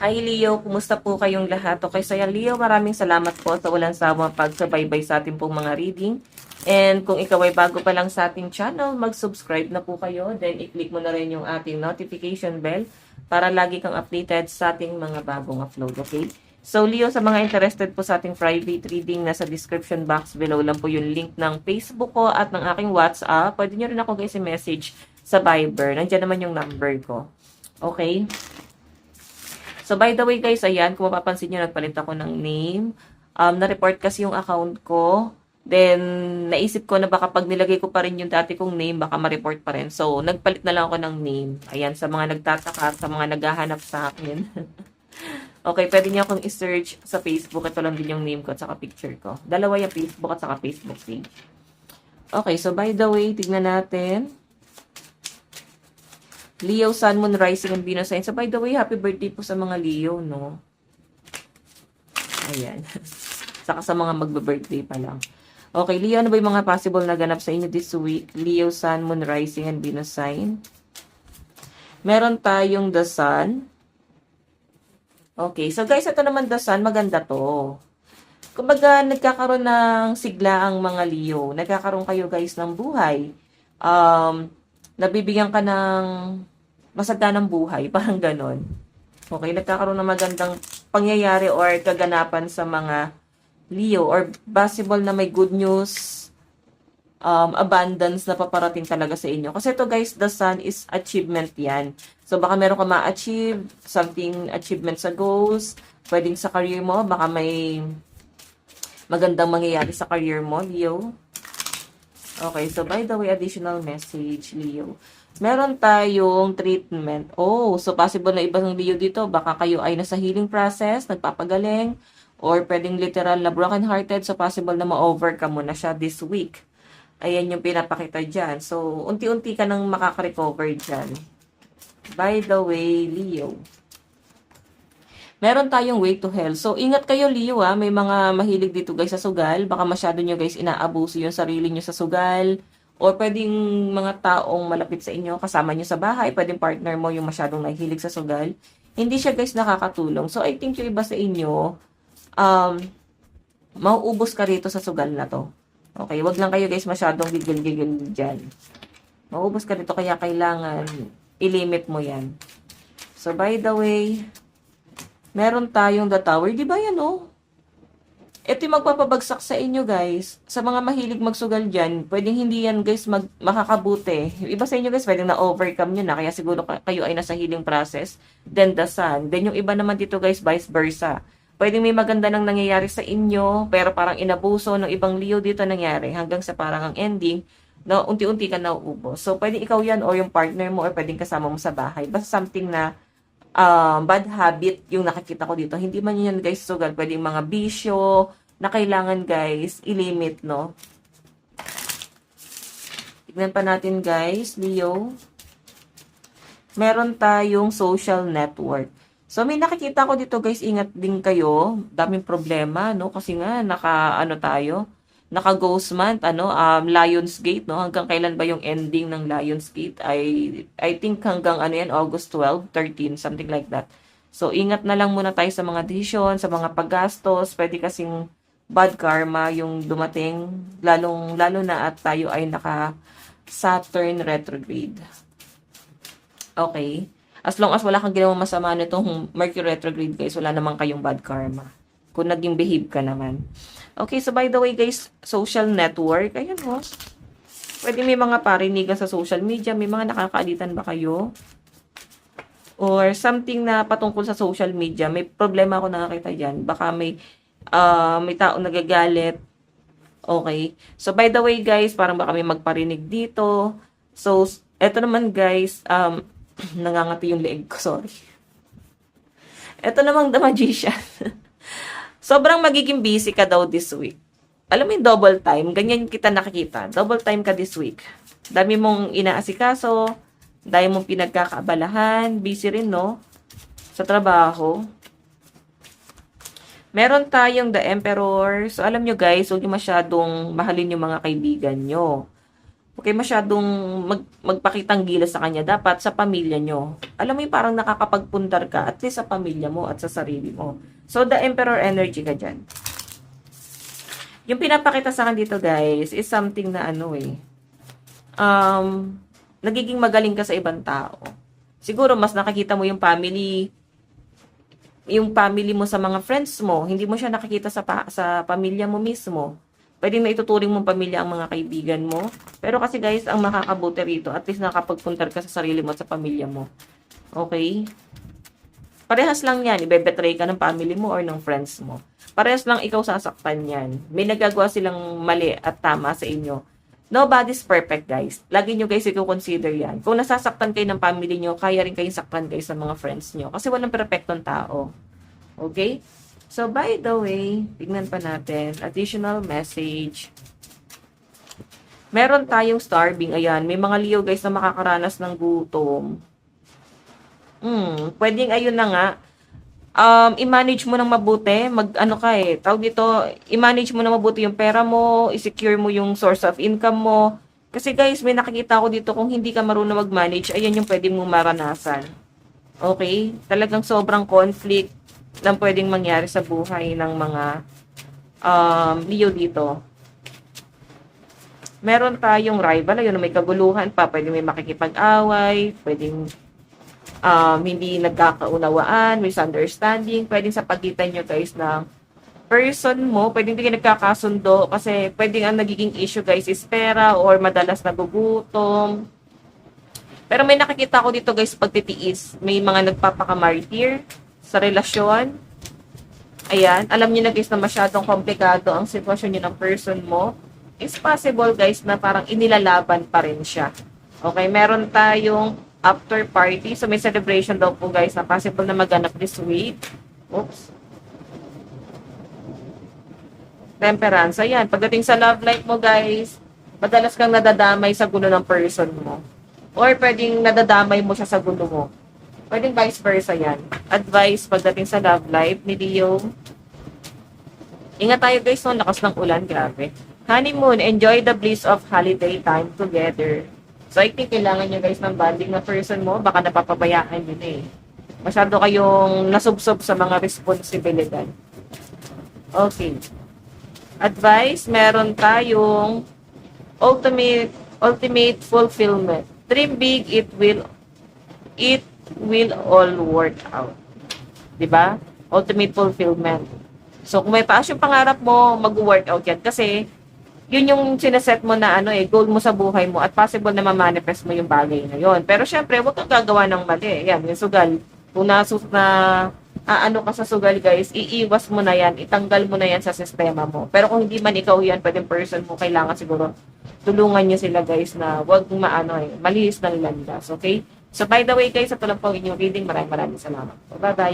Hi Leo, kumusta po kayong lahat? Okay, saya Leo, maraming salamat po sa walang sawang pagsubaybay sa ating pong mga reading. And kung ikaw ay bago pa lang sa ating channel, mag-subscribe na po kayo. Then i-click mo na rin yung ating notification bell para lagi kang updated sa ating mga bagong upload, okay? So Leo, sa mga interested po sa ating private reading, nasa description box below lang po yung link ng Facebook ko at ng aking WhatsApp. Pwede nyo rin ako guys i-message sa Viber. Nandiyan naman yung number ko. Okay? So, by the way guys, ayan, kung mapapansin nyo, nagpalit ako ng name. Na-report kasi yung account ko. Then, naisip ko na baka pag nilagay ko pa rin yung dati kong name, baka ma-report pa rin. So, nagpalit na lang ako ng name. Ayan, sa mga nagtataka, sa mga naghahanap sa akin. Okay, pwede niyo akong i-search sa Facebook. Ito lang din yung name ko at saka picture ko. Dalawa yung Facebook at saka Facebook page. Okay, so by the way, tignan natin. Leo, Sun, Moon, Rising, and Venus sign. So, by the way, happy birthday po sa mga Leo, no? Ayan. Saka sa mga magbe-birthday pa lang. Okay, Leo, ano ba yung mga possible na ganap sa inyo this week? Leo, Sun, Moon, Rising, and Venus sign. Meron tayong the Sun. Okay, so guys, ito naman the Sun, maganda to. Kumbaga, nagkakaroon ng sigla ang mga Leo. Nagkakaroon kayo guys ng buhay. Nabibigyan ka ng masaganang buhay, parang ganon. Okay, nagkakaroon ng magandang pangyayari or kaganapan sa mga Leo or possible na may good news, abundance na paparating talaga sa inyo. Kasi ito guys, the Sun is achievement yan. So baka meron ka ma-achieve, something achievement sa goals, pwedeng sa career mo, baka may magandang mangyayari sa career mo, Leo. Okay, so by the way, additional message, Leo. Meron tayong treatment. Oh, so possible na ibang Leo dito. Baka kayo ay nasa healing process, nagpapagaling, or pwedeng literal na broken-hearted. So possible na ma-overcome mo na siya this week. Ayan yung pinapakita dyan. So, unti-unti ka nang makaka-recover dyan. By the way, Leo. Meron tayong way to hell. So, ingat kayo, Leo, ha. May mga mahilig dito, guys, sa sugal. Baka masyado nyo, guys, inaabuso yung sarili nyo sa sugal. O pwedeng mga taong malapit sa inyo, kasama nyo sa bahay. Pwedeng partner mo yung masyadong nahihilig sa sugal. Hindi siya, guys, nakakatulong. So, I think yung iba sa inyo, mauubos ka rito sa sugal na to. Okay, wag lang kayo, guys, masyadong gigil-gigil dyan. Mauubos ka rito, kaya kailangan i-limit mo yan. So, by the way, meron tayong the tower. Di ba yan, oh? Ito yung magpapabagsak sa inyo, guys. Sa mga mahilig magsugal dyan, pwedeng hindi yan, guys, makakabuti. Yung iba sa inyo, guys, pwedeng na-overcome nyo na. Kaya siguro kayo ay nasa healing process. Then the Sun. Then yung iba naman dito, guys, vice versa. Pwedeng may maganda nang nangyayari sa inyo, pero parang inabuso ng ibang Leo dito nangyari. Hanggang sa parang ang ending, na unti-unti ka nauubos. So, pwedeng ikaw yan or yung partner mo or pwedeng kasama mo sa bahay. Basta something na bad habit yung nakikita ko dito. Hindi man yan guys sugal. Pwedeng mga bisyo na kailangan guys i-limit, no? Tignan pa natin guys, Leo. Meron tayong social network. So may nakikita ko dito guys, ingat din kayo. Daming problema, no? Kasi nga naka-ghost month, Lionsgate, no? Hanggang kailan ba yung ending ng Lionsgate? I think hanggang August 12, 13, something like that. So, ingat na lang muna tayo sa mga desisyon, sa mga paggastos. Pwede kasing bad karma yung dumating, lalo na at tayo ay naka-Saturn retrograde. Okay? As long as wala kang ginawang masama nitong Mercury retrograde, guys, wala naman kayong bad karma. Kung naging behave ka naman. Okay, so by the way guys, social network, ayan ho. Pwede may mga parinigan sa social media, may mga nakakaalitan ba kayo? Or something na patungkol sa social media, may problema ako nakakita dyan. Baka may taong nagagalit. Okay, so by the way guys, parang baka may magparinig dito. So, eto naman guys, nangangati yung leeg ko, sorry. Eto namang the magician. Sobrang magiging busy ka daw this week. Alam mo yung double time, ganyan kita nakikita. Double time ka this week. Dami mong inaasikaso, dami mong pinagkakaabalahan, busy rin, no? Sa trabaho. Meron tayong the Emperor. So, alam nyo guys, huwag nyo masyadong mahalin yung mga kaibigan nyo. Okay, masyadong magpakitang gilas sa kanya. Dapat sa pamilya nyo. Alam mo yung parang nakakapagpundar ka at least sa pamilya mo at sa sarili mo. So, the Emperor energy ka dyan. Yung pinapakita sa akin dito, guys, is something na nagiging magaling ka sa ibang tao. Siguro, mas nakakita mo yung family mo sa mga friends mo. Hindi mo siya nakikita sa pamilya mo mismo. Pwedeng maituturing mong pamilya ang mga kaibigan mo. Pero kasi guys, ang makakabuti rito, at least nakapagpuntar ka sa sarili mo at sa pamilya mo. Okay? Parehas lang yan. Ibebetray ka ng family mo or ng friends mo. Parehas lang ikaw sasaktan yan. May nagagawa silang mali at tama sa inyo. Nobody's perfect, guys. Lagi nyo guys i-consider yan. Kung nasasaktan kayo ng family nyo, kaya rin kayong saktan kayo sa mga friends nyo. Kasi walang perfectong tao. Okay? So, by the way, tignan pa natin. Additional message. Meron tayong starving. Ayan, may mga Leo guys na makakaranas ng gutom. Pwedeng ayun na nga. I-manage mo ng mabuti. Tawag dito, i-manage mo ng mabuti yung pera mo, i-secure mo yung source of income mo. Kasi guys, may nakikita ko dito kung hindi ka marunong mag-manage, ayan yung pwedeng mong maranasan. Okay? Talagang sobrang conflict na pwedeng mangyari sa buhay ng mga Leo dito. Meron tayong rival, ayun, may kaguluhan pa, pwedeng may makikipag-away, pwedeng hindi nagkakaunawaan, misunderstanding, pwedeng sa pagitan nyo guys ng person mo, pwedeng hindi kayo nagkakasundo kasi pwedeng ang nagiging issue guys is pera or madalas nagugutom. Pero may nakikita ko dito guys pagtitiis, may mga nagpapakamartir sa relasyon. Ayan, alam niyo na guys na masyadong komplikado ang sitwasyon niyo ng person mo. It's possible guys na parang inilalaban pa rin siya. Okay, meron tayong after party. So may celebration daw po guys na possible na maganap this week. Oops. Temperance. Ayan, pagdating sa love life mo guys, madalas kang nadadamay sa gulo ng person mo. Or pwedeng nadadamay mo siya sa gulo mo. Pwedeng vice versa yan. Advice pagdating sa love life ni Leo. Ingat tayo guys, no? Lakas ng ulan, grabe. Honeymoon, enjoy the bliss of holiday time together. So I think kailangan nyo guys ng bonding na person mo, baka napapabayaan yun eh. Masyado kayong nasubsob sa mga responsibilidad. Okay. Advice, meron tayong ultimate fulfillment. Dream big, it will all work out. 'Di ba? Ultimate fulfillment. So, kung may taas yung pangarap mo, mag-work out yan. Kasi, yun yung sineset mo na goal mo sa buhay mo at possible na ma-manifest mo yung bagay na yun. Pero syempre, huwag kang gagawa ng mali. Yan, yung sugal. Kung ka sa sugal, guys, iiwas mo na yan, itanggal mo na yan sa sistema mo. Pero kung hindi man ikaw yan, pwedeng person mo, kailangan siguro tulungan nyo sila, guys, na huwag malihis ng landas. Okay? So, by the way, guys, ito lang po inyong reading. Maraming salamat. Bye-bye.